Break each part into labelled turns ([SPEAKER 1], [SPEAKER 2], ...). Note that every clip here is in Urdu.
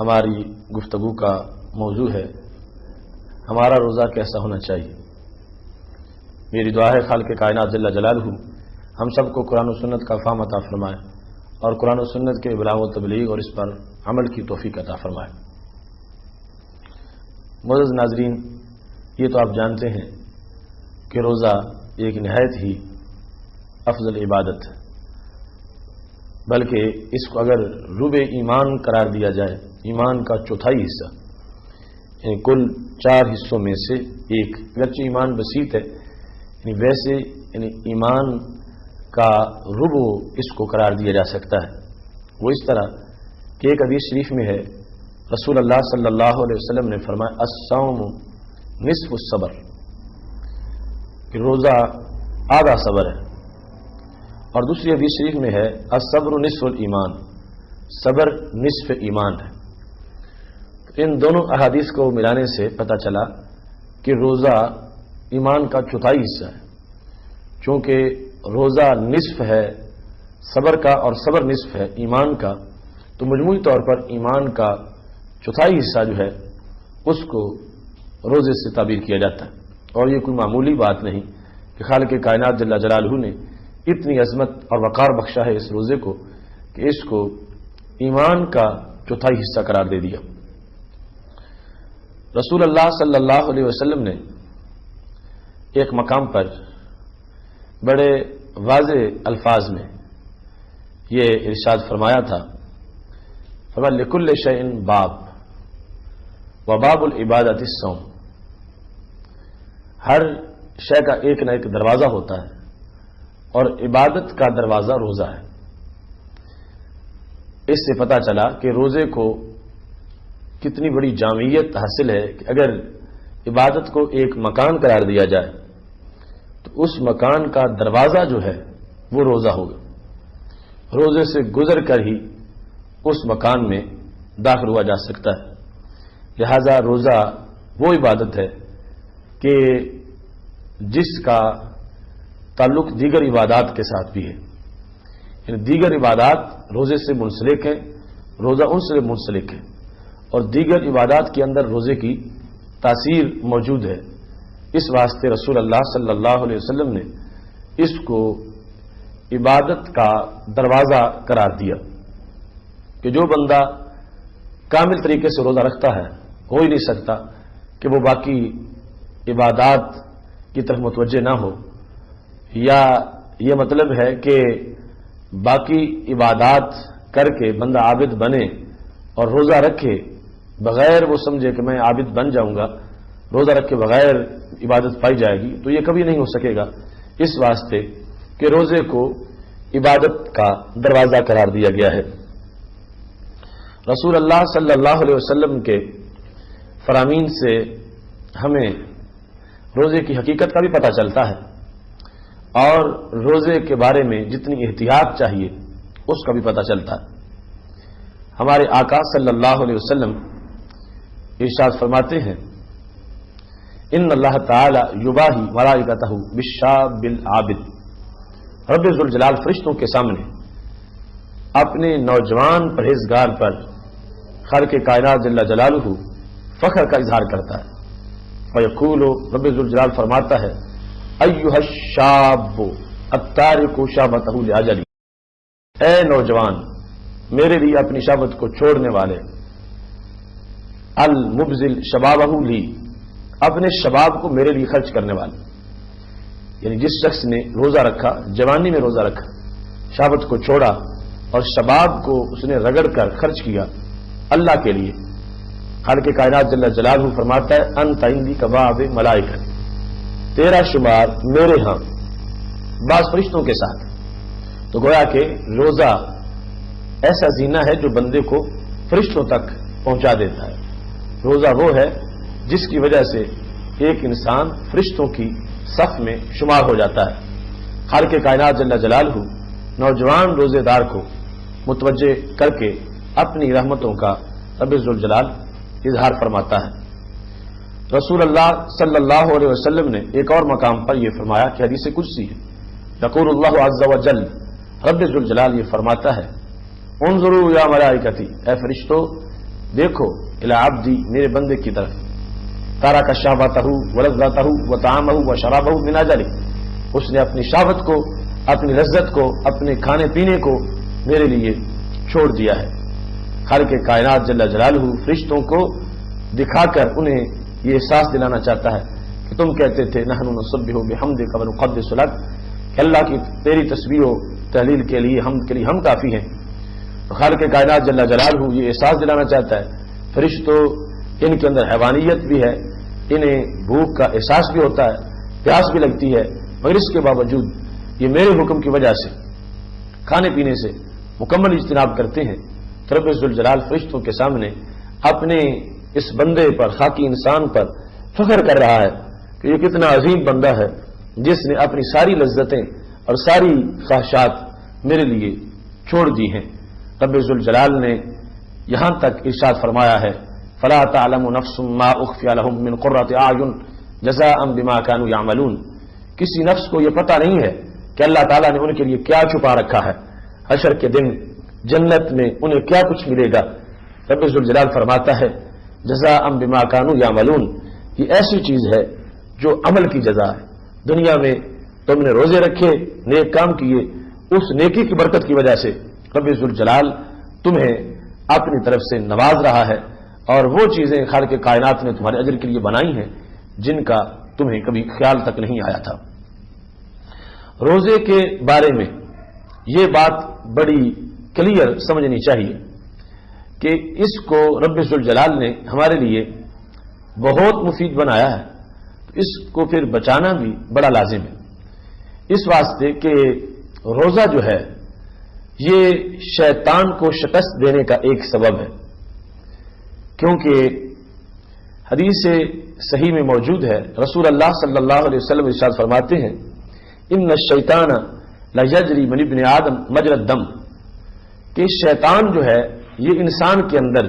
[SPEAKER 1] ہماری گفتگو کا موضوع ہے ہمارا روزہ کیسا ہونا چاہیے۔ میری دعا ہے خالق کائنات جل جلالہ ہم سب کو قرآن و سنت کا فہم عطا فرمائے اور قرآن و سنت کے ابلاغ و تبلیغ اور اس پر عمل کی توفیق عطا فرمائے۔ معزز ناظرین، یہ تو آپ جانتے ہیں کہ روزہ ایک نہایت ہی افضل عبادت ہے، بلکہ اس کو اگر رب ایمان قرار دیا جائے، ایمان کا چوتھائی حصہ، یعنی کل 4 حصوں میں سے ایک، اگرچہ ایمان بسیط ہے ویسے ایمان کا ربع اس کو قرار دیا جا سکتا ہے۔ وہ اس طرح کہ ایک حدیث شریف میں ہے رسول اللہ صلی اللہ علیہ وسلم نے فرمایا الصوم نصف الصبر، کہ روزہ آدھا صبر ہے، اور دوسری حدیث شریف میں ہے الصبر نصف الایمان، صبر نصف ایمان ہے۔ ان دونوں احادیث کو ملانے سے پتہ چلا کہ روزہ ایمان کا چوتھائی حصہ ہے، چونکہ روزہ نصف ہے صبر کا اور صبر نصف ہے ایمان کا، تو مجموعی طور پر ایمان کا چوتھائی حصہ جو ہے اس کو روزے سے تعبیر کیا جاتا ہے۔ اور یہ کوئی معمولی بات نہیں کہ خالق کائنات جل جلالہ نے اتنی عظمت اور وقار بخشا ہے اس روزے کو کہ اس کو ایمان کا چوتھائی حصہ قرار دے دیا۔ رسول اللہ صلی اللہ علیہ وسلم نے ایک مقام پر بڑے واضح الفاظ میں یہ ارشاد فرمایا تھا فرمایا لکل شیء باب وباب العبادت الصوم، ہر شے کا ایک نہ ایک دروازہ ہوتا ہے اور عبادت کا دروازہ روزہ ہے۔ اس سے پتہ چلا کہ روزے کو کتنی بڑی جامعیت حاصل ہے کہ اگر عبادت کو ایک مکان قرار دیا جائے تو اس مکان کا دروازہ جو ہے وہ روزہ ہوگا، روزے سے گزر کر ہی اس مکان میں داخل ہوا جا سکتا ہے۔ لہذا روزہ وہ عبادت ہے کہ جس کا تعلق دیگر عبادات کے ساتھ بھی ہے، یعنی دیگر عبادات روزے سے منسلک ہیں، روزہ ان سے منسلک ہے، اور دیگر عبادات کے اندر روزے کی تاثیر موجود ہے۔ اس واسطے رسول اللہ صلی اللہ علیہ وسلم نے اس کو عبادت کا دروازہ قرار دیا کہ جو بندہ کامل طریقے سے روزہ رکھتا ہے ہو ہی نہیں سکتا کہ وہ باقی عبادات کی طرف متوجہ نہ ہو، یا یہ مطلب ہے کہ باقی عبادات کر کے بندہ عابد بنے اور روزہ رکھے بغیر وہ سمجھے کہ میں عابد بن جاؤں گا، روزہ رکھ کے بغیر عبادت پائی جائے گی، تو یہ کبھی نہیں ہو سکے گا۔ اس واسطے کہ روزے کو عبادت کا دروازہ قرار دیا گیا ہے۔ رسول اللہ صلی اللہ علیہ وسلم کے فرامین سے ہمیں روزے کی حقیقت کا بھی پتہ چلتا ہے، اور روزے کے بارے میں جتنی احتیاط چاہیے اس کا بھی پتہ چلتا ہے۔ ہمارے آقا صلی اللہ علیہ وسلم ارشاد فرماتے ہیں ان اللہ تعالی یباہی ملائکتہ بالشاب العابد، رب ذوالجلال فرشتوں کے سامنے اپنے نوجوان پرہیزگار پر خالق کائنات جل جلالہ فخر کا اظہار کرتا ہے۔ فیقول، رب ذوالجلال فرماتا ہے ایھا الشاب التارک شابتہ لاجلہ، اے نوجوان میرے لیے اپنی شابت کو چھوڑنے والے، المبذل شبابہ لی، اپنے شباب کو میرے لیے خرچ کرنے والے، یعنی جس شخص نے روزہ رکھا، جوانی میں روزہ رکھا، شابت کو چھوڑا اور شباب کو اس نے رگڑ کر خرچ کیا اللہ کے لیے، خالق کائنات جل جلالہ فرماتا ہے انت عندی کباب ملائکہ، تیرا شمار میرے ہاں بعض فرشتوں کے ساتھ۔ تو گویا کہ روزہ ایسا زینہ ہے جو بندے کو فرشتوں تک پہنچا دیتا ہے۔ روزہ وہ ہے جس کی وجہ سے ایک انسان فرشتوں کی صف میں شمار ہو جاتا ہے۔ خالق کائنات جل جلالہ نوجوان روزے دار کو متوجہ کر کے اپنی رحمتوں کا رب ذوالجلال اظہار فرماتا ہے۔ رسول اللہ صلی اللہ علیہ وسلم نے ایک اور مقام پر یہ فرمایا کہ حدیث قدسی ہے، یقول اللہ عز وجل، رب ذوالجلال یہ فرماتا ہے انظروا یا ملائکتی، اے فرشتو دیکھو الی عبدی، میرے بندے کی طرف، تارا کا شہوتہ ولذتہ وطعامہ وشرابہ من اجلہ، اس نے اپنی شہوت کو، اپنی لذت کو، اپنے کھانے پینے کو میرے لیے چھوڑ دیا ہے۔ خالق کائنات جل جلالہ فرشتوں کو دکھا کر انہیں یہ احساس دلانا چاہتا ہے کہ تم کہتے تھے نحن نسبح بحمدک ونقدس لک، کہ اللہ کی تیری تسبیح و تحلیل کے لیے ہم کافی ہیں۔ تو خالق کائنات جل جلالہ یہ احساس دلانا چاہتا ہے فرشتوں، ان کے اندر حیوانیت بھی ہے، انہیں بھوک کا احساس بھی ہوتا ہے، پیاس بھی لگتی ہے، مگر اس کے باوجود یہ میرے حکم کی وجہ سے کھانے پینے سے مکمل اجتناب کرتے ہیں۔ تو رب ذوالجلال فرشتوں کے سامنے اپنے اس بندے پر، خاکی انسان پر فخر کر رہا ہے کہ یہ کتنا عظیم بندہ ہے جس نے اپنی ساری لذتیں اور ساری خواہشات میرے لیے چھوڑ دی ہیں۔ رب ذوالجلال نے یہاں تک ارشاد فرمایا ہے فلا تعلم نفس ما اخفی لهم من قرۃ اعین جزاء بما كانوا يعملون، کسی نفس کو یہ پتہ نہیں ہے کہ اللہ تعالیٰ نے ان کے لیے کیا چھپا رکھا ہے، حشر کے دن جنت میں انہیں کیا کچھ ملے گا۔ رب ذوالجلال فرماتا ہے جزاء بما كانوا يعملون، یہ ایسی چیز ہے جو عمل کی جزا ہے۔ دنیا میں تم نے روزے رکھے، نیک کام کیے، اس نیکی کی برکت کی وجہ سے رب ذوالجلال تمہیں اپنی طرف سے نواز رہا ہے، اور وہ چیزیں خالق کائنات نے تمہارے اجر کے لیے بنائی ہیں جن کا تمہیں کبھی خیال تک نہیں آیا تھا۔ روزے کے بارے میں یہ بات بڑی کلیئر سمجھنی چاہیے کہ اس کو رب ذوالجلال نے ہمارے لیے بہت مفید بنایا ہے، اس کو پھر بچانا بھی بڑا لازم ہے، اس واسطے کہ روزہ جو ہے یہ شیطان کو شکست دینے کا ایک سبب ہے، کیونکہ حدیث صحیح میں موجود ہے، رسول اللہ صلی اللہ علیہ وسلم ارشاد فرماتے ہیں ان الشیطان لیجری من ابن آدم مجرى الدم، کہ شیطان جو ہے یہ انسان کے اندر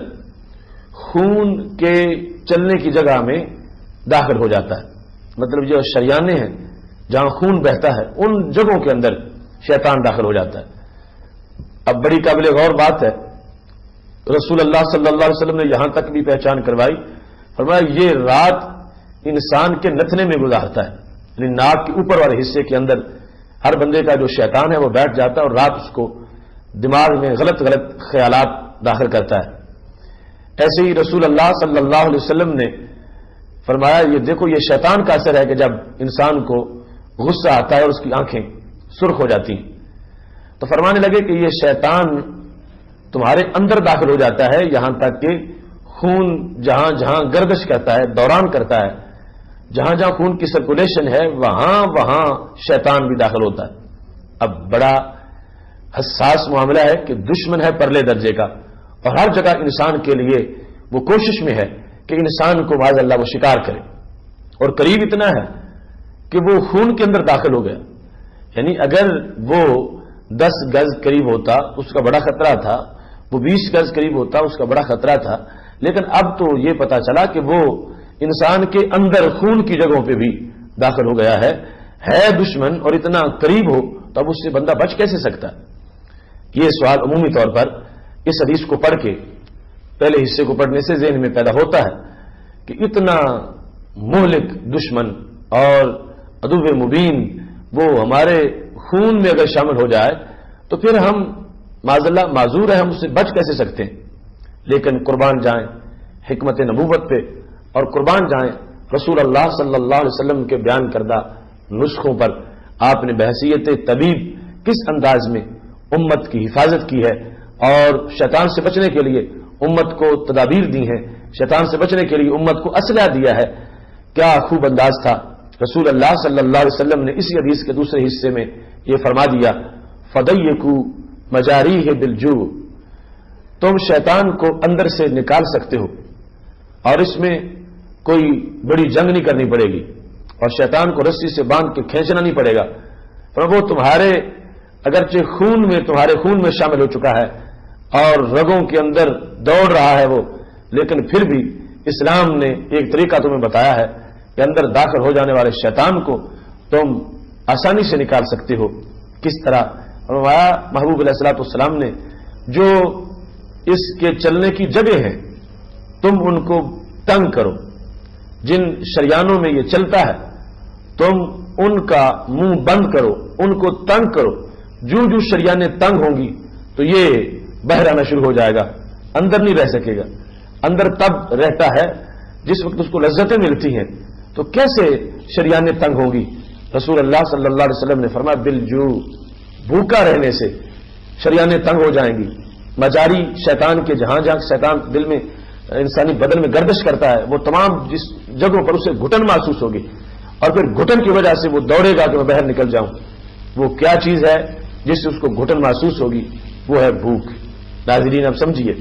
[SPEAKER 1] خون کے چلنے کی جگہ میں داخل ہو جاتا ہے، مطلب جو شریانے ہیں جہاں خون بہتا ہے ان جگہوں کے اندر شیطان داخل ہو جاتا ہے۔ اب بڑی قابل غور بات ہے، رسول اللہ صلی اللہ علیہ وسلم نے یہاں تک بھی پہچان کروائی، فرمایا یہ رات انسان کے نتنے میں گزارتا ہے، یعنی ناک کے اوپر والے حصے کے اندر ہر بندے کا جو شیطان ہے وہ بیٹھ جاتا ہے اور رات اس کو دماغ میں غلط خیالات داخل کرتا ہے۔ ایسے ہی رسول اللہ صلی اللہ علیہ وسلم نے فرمایا یہ دیکھو یہ شیطان کا اثر ہے کہ جب انسان کو غصہ آتا ہے اور اس کی آنکھیں سرخ ہو جاتی ہیں، تو فرمانے لگے کہ یہ شیطان تمہارے اندر داخل ہو جاتا ہے، یہاں تک کہ خون جہاں جہاں گردش کرتا ہے، دوران کرتا ہے، جہاں جہاں خون کی سرکولیشن ہے وہاں شیطان بھی داخل ہوتا ہے۔ اب بڑا حساس معاملہ ہے کہ دشمن ہے پرلے درجے کا، اور ہر جگہ انسان کے لیے وہ کوشش میں ہے کہ انسان کو معاذ اللہ وہ شکار کرے، اور قریب اتنا ہے کہ وہ خون کے اندر داخل ہو گیا، یعنی اگر وہ 10 گز قریب ہوتا اس کا بڑا خطرہ تھا، وہ 20 گز قریب ہوتا اس کا بڑا خطرہ تھا، لیکن اب تو یہ پتا چلا کہ وہ انسان کے اندر خون کی جگہوں پہ بھی داخل ہو گیا ہے دشمن، اور اتنا قریب ہو تو اب اس سے بندہ بچ کیسے سکتا ہے؟ یہ سوال عمومی طور پر اس حدیث کو پڑھ کے پہلے حصے کو پڑھنے سے ذہن میں پیدا ہوتا ہے کہ اتنا مہلک دشمن اور عدو مبین وہ ہمارے خون میں اگر شامل ہو جائے تو پھر ہم معاذ اللہ معذور ہیں، ہم اس سے بچ کیسے سکتے ہیں؟ لیکن قربان جائیں حکمت نبوت پہ، اور قربان جائیں رسول اللہ صلی اللہ علیہ وسلم کے بیان کردہ نسخوں پر، آپ نے بحیثیت طبیب کس انداز میں امت کی حفاظت کی ہے اور شیطان سے بچنے کے لیے امت کو تدابیر دی ہیں، شیطان سے بچنے کے لیے امت کو اسلحہ دیا ہے، کیا خوب انداز تھا۔ رسول اللہ صلی اللہ علیہ وسلم نے اسی حدیث کے دوسرے حصے میں یہ فرما دیا فَضَيِّقُوا مَجَارِيهِ بِالْجُوعِ، تم شیطان کو اندر سے نکال سکتے ہو اور اس میں کوئی بڑی جنگ نہیں کرنی پڑے گی، اور شیطان کو رسی سے باندھ کے کھینچنا نہیں پڑے گا، پر وہ تمہارے اگرچہ تمہارے خون میں شامل ہو چکا ہے اور رگوں کے اندر دوڑ رہا ہے وہ، لیکن پھر بھی اسلام نے ایک طریقہ تمہیں بتایا ہے کہ اندر داخل ہو جانے والے شیطان کو تم آسانی سے نکال سکتے ہو۔ کس طرح محبوب علیہ الصلوۃ والسلام نے جو اس کے چلنے کی جگہ ہے تم ان کو تنگ کرو، جن شریانوں میں یہ چلتا ہے تم ان کا منہ بند کرو، ان کو تنگ کرو. جو جو شریانیں تنگ ہوں گی تو یہ باہر آنا شروع ہو جائے گا، اندر نہیں رہ سکے گا. اندر تب رہتا ہے جس وقت اس کو لذتیں ملتی ہیں. تو کیسے شریانیں تنگ ہوں گی؟ رسول اللہ صلی اللہ علیہ وسلم نے فرمایا بالجو، بھوکا رہنے سے شریانیں تنگ ہو جائیں گی. مجاری شیطان کے جہاں جہاں شیطان دل میں انسانی بدن میں گردش کرتا ہے وہ تمام جس جگہوں پر اسے گھٹن محسوس ہوگی، اور پھر گھٹن کی وجہ سے وہ دوڑے گا کہ میں باہر نکل جاؤں. وہ کیا چیز ہے جس سے اس کو گھٹن محسوس ہوگی؟ وہ ہے بھوک. ناظرین اب سمجھیے،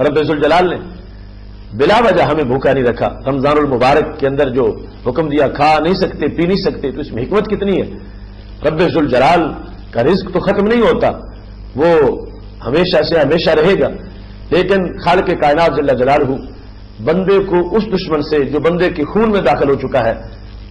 [SPEAKER 1] رب ذوالجلال نے بلا وجہ ہمیں بھوکا نہیں رکھا. رمضان المبارک کے اندر جو حکم دیا کھا نہیں سکتے پی نہیں سکتے، تو اس میں حکمت کتنی ہے. رب ذوالجلال کا رزق تو ختم نہیں ہوتا، وہ ہمیشہ سے ہمیشہ رہے گا. لیکن خالق کائنات جل جلالہ بندے کو اس دشمن سے جو بندے کے خون میں داخل ہو چکا ہے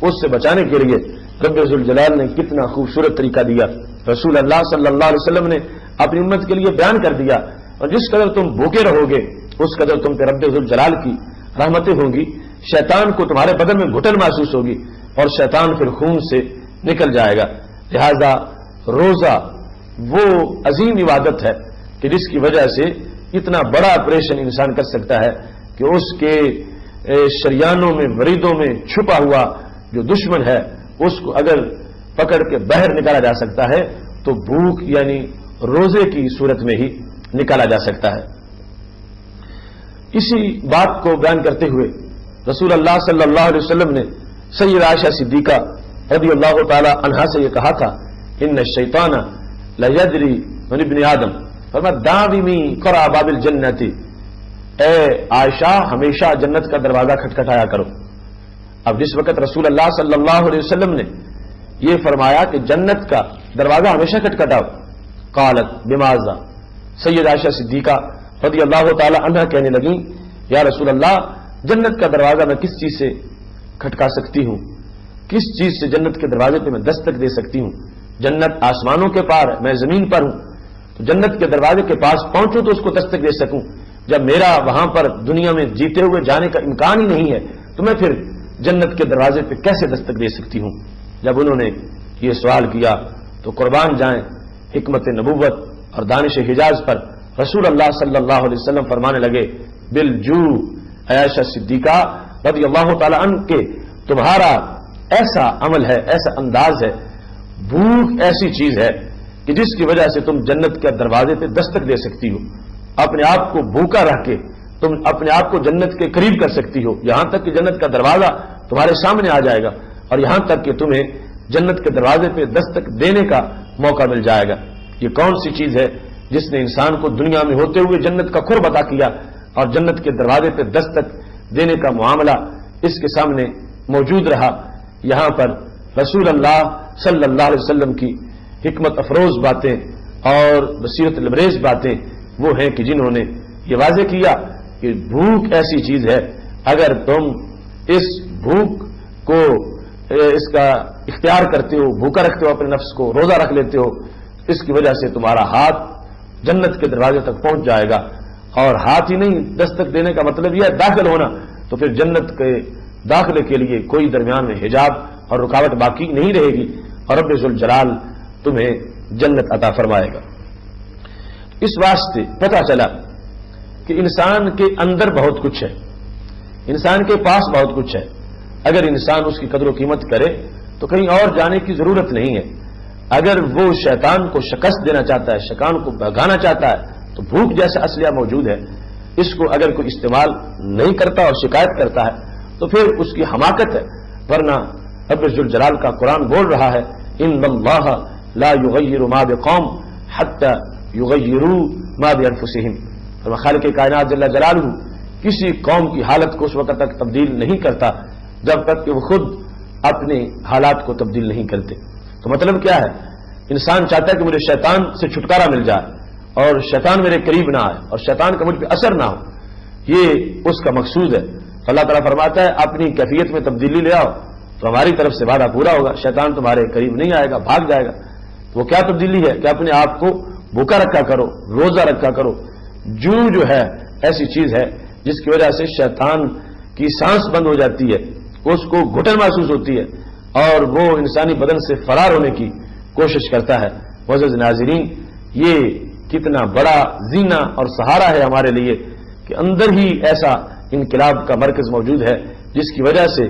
[SPEAKER 1] اس سے بچانے کے لیے رب ذوالجلال نے کتنا خوبصورت طریقہ دیا. رسول اللہ صلی اللہ علیہ وسلم نے اپنی امت کے لیے بیان کر دیا، اور جس قدر تم بھوکے رہو گے اس قدر تم پہ رب ذوالجلال کی رحمتیں ہوں گی. شیطان کو تمہارے بدن میں گھٹن محسوس ہوگی اور شیطان پھر خون سے نکل جائے گا. لہذا روزہ وہ عظیم عبادت ہے کہ جس کی وجہ سے اتنا بڑا آپریشن انسان کر سکتا ہے کہ اس کے شریانوں میں وریدوں میں چھپا ہوا جو دشمن ہے اس کو اگر پکڑ کے باہر نکالا جا سکتا ہے تو بھوک یعنی روزے کی صورت میں ہی نکالا جا سکتا ہے. اسی بات کو بیان کرتے ہوئے رسول اللہ صلی اللہ علیہ وسلم نے سیدہ عائشہ صدیقہ رضی اللہ تعالی عنہا سے یہ کہا تھا ان الشیطان لیجری من ابن آدم فرمایا داومی قرع باب الجنت، اے عائشہ ہمیشہ جنت کا دروازہ کھٹکھٹایا کرو. اب جس وقت رسول اللہ صلی اللہ علیہ وسلم نے یہ فرمایا کہ جنت کا دروازہ ہمیشہ کھٹکھٹاؤ، قالت بماذا، سید عائشہ صدیقہ رضی اللہ تعالی عنہ کہنے لگیں یا رسول اللہ جنت کا دروازہ میں کس چیز سے کھٹکا سکتی ہوں، کس چیز سے جنت کے دروازے پہ میں دستک دے سکتی ہوں؟ جنت آسمانوں کے پار ہے، میں زمین پر ہوں، تو جنت کے دروازے کے پاس پہنچوں تو اس کو دستک دے سکوں. جب میرا وہاں پر دنیا میں جیتے ہوئے جانے کا امکان ہی نہیں ہے تو میں پھر جنت کے دروازے پہ کیسے دستک دے سکتی ہوں؟ جب انہوں نے یہ سوال کیا تو قربان جائیں حکمت نبوت اور دانش حجاز پر رسول اللہ صلی اللہ علیہ وسلم فرمانے لگے بالجو عائشہ صدیقہ رضی اللہ تعالی عنہ کہ تمہارا ایسا عمل ہے، ایسا انداز ہے، بھوک ایسی چیز ہے کہ جس کی وجہ سے تم جنت کے دروازے پہ دستک دے سکتی ہو. اپنے آپ کو بھوکا رکھ کے تم اپنے آپ کو جنت کے قریب کر سکتی ہو، یہاں تک کہ جنت کا دروازہ تمہارے سامنے آ جائے گا اور یہاں تک کہ تمہیں جنت کے دروازے پہ دستک دینے کا موقع مل جائے گا. یہ کون سی چیز ہے جس نے انسان کو دنیا میں ہوتے ہوئے جنت کا قرب عطا کیا اور جنت کے دروازے پہ دستک دینے کا معاملہ اس کے سامنے موجود رہا؟ یہاں پر رسول اللہ صلی اللہ علیہ وسلم کی حکمت افروز باتیں اور بصیرت البریز باتیں وہ ہیں کہ جنہوں نے یہ واضح کیا کہ بھوک ایسی چیز ہے، اگر تم اس بھوک کو اس کا اختیار کرتے ہو، بھوکا رکھتے ہو اپنے نفس کو، روزہ رکھ لیتے ہو، اس کی وجہ سے تمہارا ہاتھ جنت کے دروازے تک پہنچ جائے گا. اور ہاتھ ہی نہیں، دستک دینے کا مطلب یہ ہے داخل ہونا، تو پھر جنت کے داخلے کے لیے کوئی درمیان میں حجاب اور رکاوٹ باقی نہیں رہے گی اور رب ذوالجلال تمہیں جنت عطا فرمائے گا. اس واسطے پتہ چلا کہ انسان کے اندر بہت کچھ ہے، انسان کے پاس بہت کچھ ہے. اگر انسان اس کی قدر و قیمت کرے تو کہیں اور جانے کی ضرورت نہیں ہے. اگر وہ شیطان کو شکست دینا چاہتا ہے، شیطان کو بھگانا چاہتا ہے تو بھوک جیسا اسلحہ موجود ہے، اس کو اگر کوئی استعمال نہیں کرتا اور شکایت کرتا ہے تو پھر اس کی حماقت ہے. ورنہ رب ذوالجلال کا قرآن بول رہا ہے ان اللہ لا یغیر ما بقوم حتی یغیروا ما بانفسہم، اور خالق کائنات جل جلالہ کسی قوم کی حالت کو اس وقت تک تبدیل نہیں کرتا جب تک کہ وہ خود اپنے حالات کو تبدیل نہیں کرتے. تو مطلب کیا ہے؟ انسان چاہتا ہے کہ مجھے شیطان سے چھٹکارا مل جائے اور شیطان میرے قریب نہ آئے اور شیطان کا مجھ پہ اثر نہ ہو، یہ اس کا مقصود ہے. اللہ تعالیٰ فرماتا ہے اپنی کیفیت میں تبدیلی لے آؤ تو ہماری طرف سے وعدہ پورا ہوگا، شیطان تمہارے قریب نہیں آئے گا، بھاگ جائے گا. وہ کیا تبدیلی ہے کہ اپنے آپ کو بھوکا رکھا کرو، روزہ رکھا کرو. جو ہے ایسی چیز ہے جس کی وجہ سے شیطان کی سانس بند ہو جاتی ہے، اس کو گھٹن محسوس ہوتی ہے اور وہ انسانی بدن سے فرار ہونے کی کوشش کرتا ہے۔ معزز ناظرین، یہ کتنا بڑا زینہ اور سہارا ہے ہمارے لیے کہ اندر ہی ایسا انقلاب کا مرکز موجود ہے جس کی وجہ سے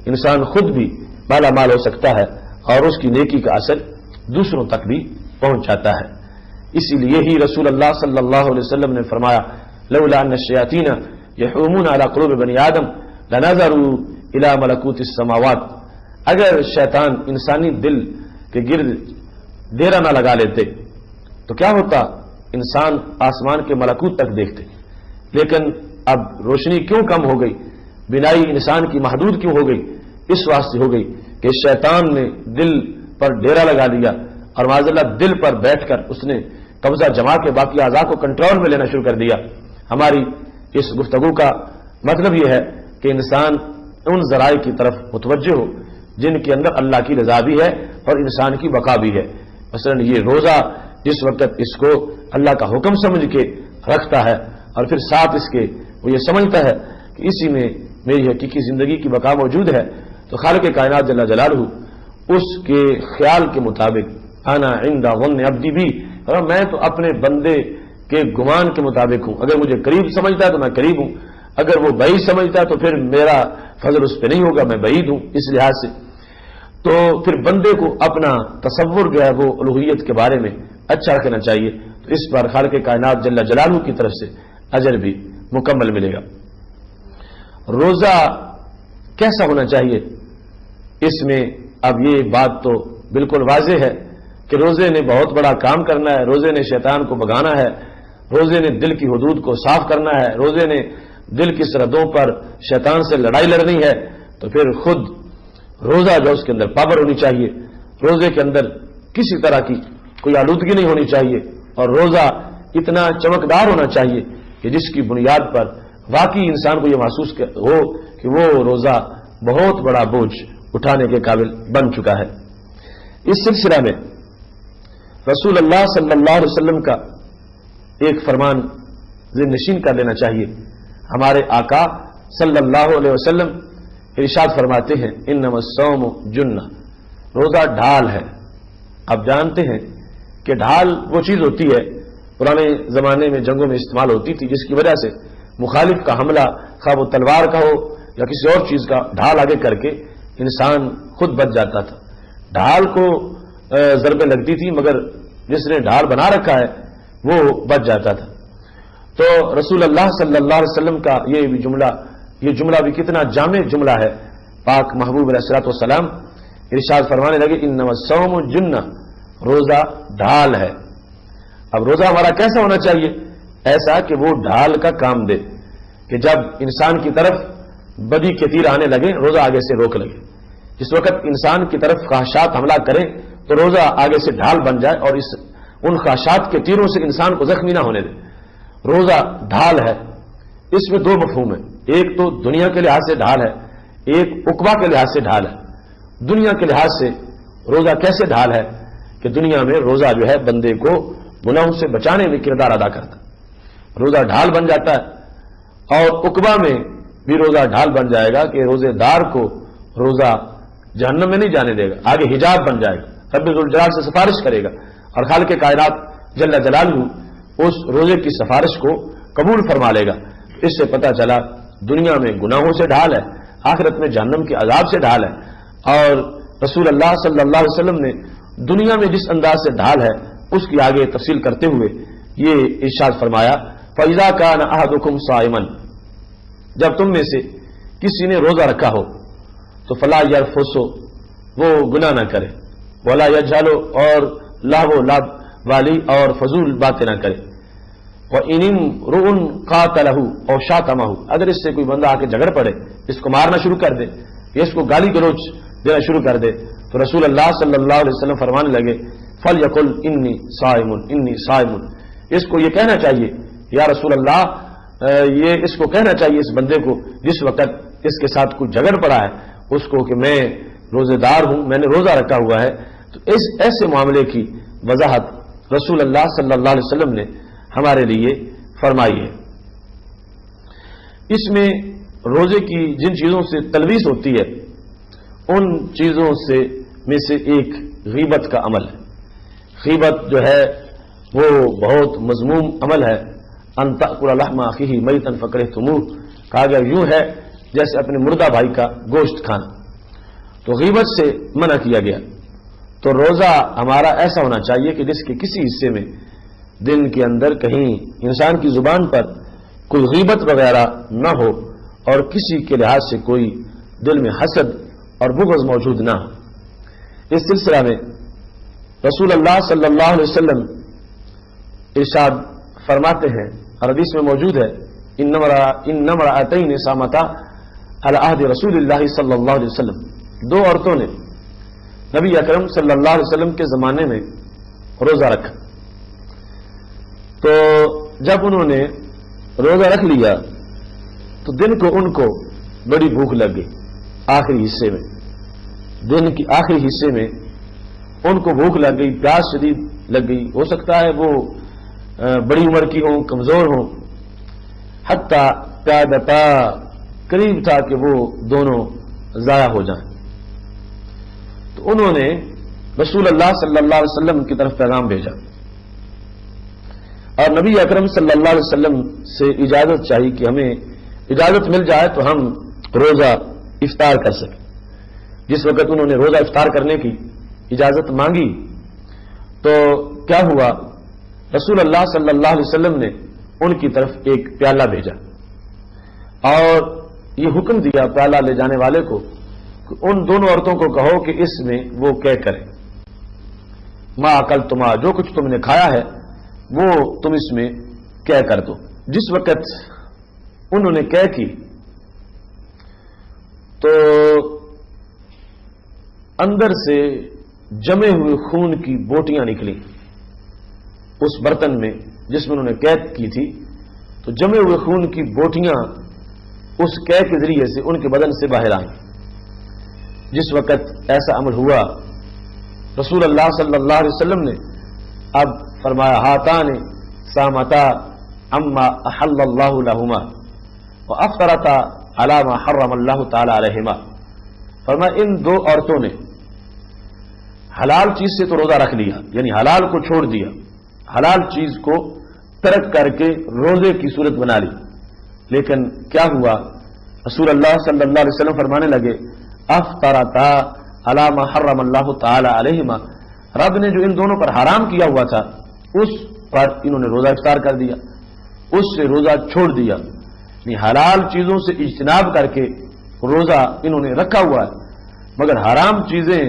[SPEAKER 1] انسان خود بھی مالا مال ہو سکتا ہے اور اس کی نیکی کا اثر دوسروں تک بھی پہنچ جاتا ہے۔ اسی لیے ہی رسول اللہ صلی اللہ علیہ وسلم نے فرمایا، لولا ان الشیاطین یحومون علی قلوب بنی آدم لنظروا الی ملکوت السماوات، اگر شیطان انسانی دل کے گرد ڈیرا نہ لگا لیتے تو کیا ہوتا، انسان آسمان کے ملکوت تک دیکھتے۔ لیکن اب روشنی کیوں کم ہو گئی، بینائی انسان کی محدود کیوں ہو گئی؟ اس واسطے ہو گئی کہ شیطان نے دل پر ڈیرا لگا دیا اور معاذ اللہ دل پر بیٹھ کر اس نے قبضہ جما کے باقی اعضاء کو کنٹرول میں لینا شروع کر دیا۔ ہماری اس گفتگو کا مطلب یہ ہے کہ انسان ان ذرائع کی طرف متوجہ ہو جن کے اندر اللہ کی رضا بھی ہے اور انسان کی بقا بھی ہے۔ مثلا یہ روزہ جس وقت اس کو اللہ کا حکم سمجھ کے رکھتا ہے اور پھر ساتھ اس کے وہ یہ سمجھتا ہے کہ اسی میں میری حقیقی زندگی کی بقا موجود ہے، تو خالق کائنات جل جلالہ اس کے خیال کے مطابق انا عند ظن عبدی بھی، اور میں تو اپنے بندے کے گمان کے مطابق ہوں، اگر مجھے قریب سمجھتا ہے تو میں قریب ہوں، اگر وہ بعید سمجھتا ہے تو پھر میرا فضل اس پہ نہیں ہوگا، میں بعید ہوں۔ اس لحاظ سے تو پھر بندے کو اپنا تصور جو ہے وہ الوہیت کے بارے میں اچھا رکھنا چاہیے، تو اس پر خالق کائنات جل جلالہ کی طرف سے اجر بھی مکمل ملے گا۔ روزہ کیسا ہونا چاہیے، اس میں اب یہ بات تو بالکل واضح ہے کہ روزے نے بہت بڑا کام کرنا ہے، روزے نے شیطان کو بھگانا ہے، روزے نے دل کی حدود کو صاف کرنا ہے، روزے نے دل کی سرحدوں پر شیطان سے لڑائی لڑنی ہے، تو پھر خود روزہ جو اس کے اندر پاور ہونی چاہیے، روزے کے اندر کسی طرح کی کوئی آلودگی نہیں ہونی چاہیے، اور روزہ اتنا چمکدار ہونا چاہیے کہ جس کی بنیاد پر واقعی انسان کو یہ محسوس ہو کہ وہ روزہ بہت بڑا بوجھ اٹھانے کے قابل بن چکا ہے۔ اس سلسلہ میں رسول اللہ صلی اللہ علیہ وسلم کا ایک فرمان ذہن نشین کر لینا چاہیے۔ ہمارے آقا صلی اللہ علیہ وسلم ارشاد فرماتے ہیں، انما الصوم جنہ، روزہ ڈھال ہے۔ آپ جانتے ہیں کہ ڈھال وہ چیز ہوتی ہے پرانے زمانے میں جنگوں میں استعمال ہوتی تھی، جس کی وجہ سے مخالف کا حملہ خواہ وہ تلوار کا ہو یا کسی اور چیز کا ڈھال آگے کر کے انسان خود بچ جاتا تھا۔ ڈھال کو ضربیں لگتی تھی مگر جس نے ڈھال بنا رکھا ہے وہ بچ جاتا تھا۔ تو رسول اللہ صلی اللہ علیہ وسلم کا یہ جملہ بھی کتنا جامع جملہ ہے۔ پاک محبوب علیہ الصلوۃ والسلام ارشاد فرمانے لگے، انما الصوم جنہ، روزہ ڈھال ہے۔ اب روزہ ہمارا کیسا ہونا چاہیے؟ ایسا کہ وہ ڈھال کا کام دے، کہ جب انسان کی طرف بدی کے تیر آنے لگے روزہ آگے سے روک لگے۔ جس وقت انسان کی طرف خواہشات حملہ کریں تو روزہ آگے سے ڈھال بن جائے اور ان خواہشات کے تیروں سے انسان کو زخمی نہ ہونے دے۔ روزہ ڈھال ہے، اس میں دو مفہوم ہیں، ایک تو دنیا کے لحاظ سے ڈھال ہے، ایک عقبہ کے لحاظ سے ڈھال ہے۔ دنیا کے لحاظ سے روزہ کیسے ڈھال ہے کہ دنیا میں روزہ جو ہے بندے کو گناہوں سے بچانے میں کردار ادا کرتا ہے، روزہ ڈھال بن جاتا ہے۔ اور عقبہ میں بھی روزہ ڈھال بن جائے گا کہ روزے دار کو روزہ جہنم میں نہیں جانے دے گا، آگے حجاب بن جائے گا، رب ذوالجلال سے سفارش کرے گا، اور خالق کائنات جل جلالہ اس روزے کی سفارش کو قبول فرما لے گا۔ اس سے پتہ چلا دنیا میں گناہوں سے ڈھال ہے، آخرت میں جہنم کے عذاب سے ڈھال ہے۔ اور رسول اللہ صلی اللہ علیہ وسلم نے دنیا میں جس انداز سے ڈھال ہے اس کی آگے تفصیل کرتے ہوئے یہ ارشاد فرمایا، فَإِذَا كَانَ أَحَدُكُمْ صَائِمًا، جب تم میں سے کسی نے روزہ رکھا ہو تو فَلَا يَرْفُثُ، وہ گناہ نہ کرے، وَلَا يَجْهَلُ، اور لہو لعب والی اور فضول باتیں نہ کرے، وَإِنِ امْرُؤٌ قَاتَلَهُ أَوْ شَاتَمَهُ، اگر اس سے کوئی بندہ آ کے جھگڑ پڑے، اس کو مارنا شروع کر دے یا اس کو گالی گلوچ دینا شروع کر دے، تو رسول اللہ صلی اللہ علیہ وسلم فرمانے لگے، فَلْيَقُلْ إِنِّي صَائِمٌ إِنِّي صَائِمٌ، اس کو یہ کہنا چاہیے یا رسول اللہ، یہ اس کو کہنا چاہیے اس بندے کو جس وقت اس کے ساتھ کوئی جھگڑ پڑا ہے اس کو کہ میں روزے دار ہوں، میں نے روزہ رکھا ہوا ہے۔ تو اس ایسے معاملے کی وضاحت رسول اللہ صلی اللہ علیہ وسلم نے ہمارے لیے فرمائی ہے۔ اس میں روزے کی جن چیزوں سے تلویث ہوتی ہے ان چیزوں میں سے ایک غیبت کا عمل ہے. غیبت جو ہے وہ بہت مذموم عمل ہے. ان تأکل لحم اخیہ میتا فکرہتموہ، کہا گیا یوں ہے جیسے اپنے مردہ بھائی کا گوشت کھانا. تو غیبت سے منع کیا گیا. تو روزہ ہمارا ایسا ہونا چاہیے کہ جس کے کسی حصے میں دن کے اندر کہیں انسان کی زبان پر کوئی غیبت وغیرہ نہ ہو اور کسی کے لحاظ سے کوئی دل میں حسد اور بغض موجود نہ ہو. اس سلسلہ میں رسول اللہ صلی اللہ علیہ وسلم ارشاد فرماتے ہیں اور حدیث میں موجود ہے ان امرأتین صامتا علی عہد رسول اللہ صلی اللہ علیہ وسلم، دو عورتوں نے نبی اکرم صلی اللہ علیہ وسلم کے زمانے میں روزہ رکھا. تو جب انہوں نے روزہ رکھ لیا تو دن کو ان کو بڑی بھوک لگ گئی. آخری حصے میں، دن کی آخری حصے میں ان کو بھوک لگ گئی، پیاس شدید لگ گئی. ہو سکتا ہے وہ بڑی عمر کی ہوں، کمزور ہوں. حتیٰ قیادتا، قریب تھا کہ وہ دونوں ضائع ہو جائیں. تو انہوں نے رسول اللہ صلی اللہ علیہ وسلم کی طرف پیغام بھیجا اور نبی اکرم صلی اللہ علیہ وسلم سے اجازت چاہی کہ ہمیں اجازت مل جائے تو ہم روزہ افطار کر سکیں. جس وقت انہوں نے روزہ افطار کرنے کی اجازت مانگی تو کیا ہوا، رسول اللہ صلی اللہ علیہ وسلم نے ان کی طرف ایک پیالہ بھیجا اور یہ حکم دیا پیالہ لے جانے والے کو کہ ان دونوں عورتوں کو کہو کہ اس میں وہ کیا کریں، ما اکلتما، جو کچھ تم نے کھایا ہے وہ تم اس میں کیا کر دو. جس وقت انہوں نے کیا کی تو اندر سے جمے ہوئے خون کی بوٹیاں نکلی اس برتن میں جس میں انہوں نے قید کی تھی. تو جمے ہوئے خون کی بوٹیاں اس قید کے ذریعے سے ان کے بدن سے باہر آئیں. جس وقت ایسا عمل ہوا رسول اللہ صلی اللہ علیہ وسلم نے اب فرمایا ہاتان سامتا اما احل اللہ لہما وافطرتا علی ما حرم اللہ تعالی علیہما. فرمایا ان دو عورتوں نے حلال چیز سے تو روزہ رکھ لیا، یعنی حلال کو چھوڑ دیا، حلال چیز کو ترک کر کے روزے کی صورت بنا لی. لیکن کیا ہوا، رسول اللہ صلی اللہ علیہ وسلم فرمانے لگے افطرتا علی ما حرم اللہ تعالی علیہما، رب نے جو ان دونوں پر حرام کیا ہوا تھا اس پر انہوں نے روزہ افطار کر دیا، اس سے روزہ چھوڑ دیا. یعنی حلال چیزوں سے اجتناب کر کے روزہ انہوں نے رکھا ہوا ہے، مگر حرام چیزیں